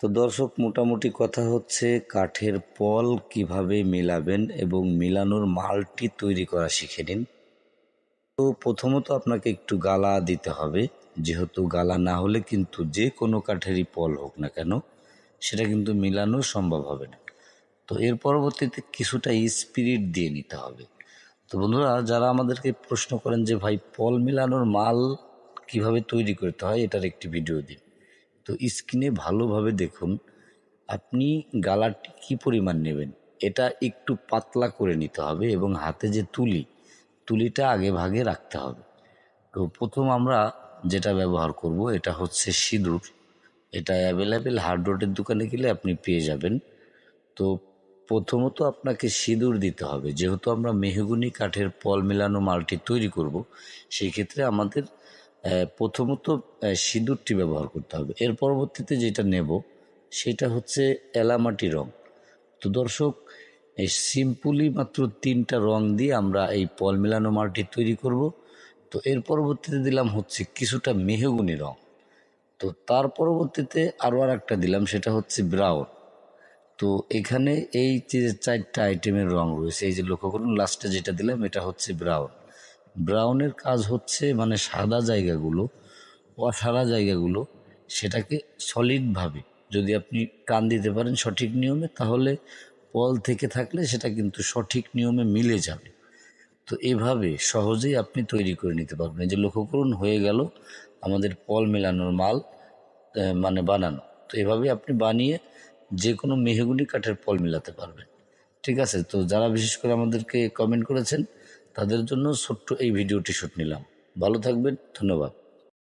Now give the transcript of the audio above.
তো দর্শক, মোটামুটি কথা হচ্ছে কাঠের পল কিভাবে মেলাবেন এবং মেলানোর মালটি তৈরি করা শিখে নিন। তো প্রথমত আপনাকে একটু গালা দিতে হবে, যেহেতু গালা না হলে কিন্তু যে কোনো কাঠেরই পল হোক না কেন সেটা কিন্তু মেলানো সম্ভব হবে না। তো এর পরবর্তীতে কিছুটা স্পিরিট দিয়ে নিতে হবে। তো বন্ধুরা, যারা আমাদেরকে প্রশ্ন করেন যে ভাই পল মেলানোর মাল কিভাবে তৈরি করতে হয়, এটার একটি ভিডিও দিন, তো স্ক্রিনে ভালোভাবে দেখুন। আপনি গালাটি কি পরিমাণ নেবেন এটা একটু পাতলা করে নিতে হবে এবং হাতে যে তুলিটা আগে ভাগে রাখতে হবে। তো প্রথম আমরা যেটা ব্যবহার করব এটা হচ্ছে সিঁদুর। এটা অ্যাভেলেবেল হার্ডওয়্যারের দোকানে গেলে আপনি পেয়ে যাবেন। তো প্রথমত আপনাকে সিঁদুর দিতে হবে, যেহেতু আমরা মেহগনি কাঠের পল মেলানো মালটি তৈরি করব, সেই ক্ষেত্রে আমাদের প্রথমত সিঁদুরটি ব্যবহার করতে হবে। এর পরবর্তীতে যেটা নেব সেটা হচ্ছে এলামাটি রং। তো দর্শক, এই সিম্পলি মাত্র 3টা রং দিয়ে আমরা এই পল মেলানো মালটি তৈরি করব। তো এর পরবর্তীতে দিলাম হচ্ছে কিছুটা মেহগনি রং। তো তার পরবর্তীতে আরও একটা দিলাম, সেটা হচ্ছে ব্রাউন। তো এখানে এই যে 4টা আইটেমের রং রয়েছে, এই যে লক্ষ্য করুন, লাস্টে যেটা দিলাম এটা হচ্ছে ব্রাউন। ব্রাউনের কাজ হচ্ছে মানে সাদা জায়গাগুলো, অসাদা জায়গাগুলো, সেটাকে সলিডভাবে যদি আপনি টান দিতে পারেন সঠিক নিয়মে, তাহলে পল থেকে থাকলে সেটা কিন্তু সঠিক নিয়মে মিলে যাবে। তো এভাবে সহজেই আপনি তৈরি করে নিতে পারবেন। এই যে লক্ষ্য করুন, হয়ে গেল আমাদের পল মেলানোর মাল মানে বানানো। তো এভাবে আপনি বানিয়ে যে কোনো মেহগনি কাঠের পল মেলাতে পারবেন। ঠিক আছে, তো যারা বিশেষ করে আমাদেরকে কমেন্ট করেছেন তাদের জন্য ছোট্ট এই ভিডিওটি শুট নিলাম। ভালো থাকবেন, ধন্যবাদ।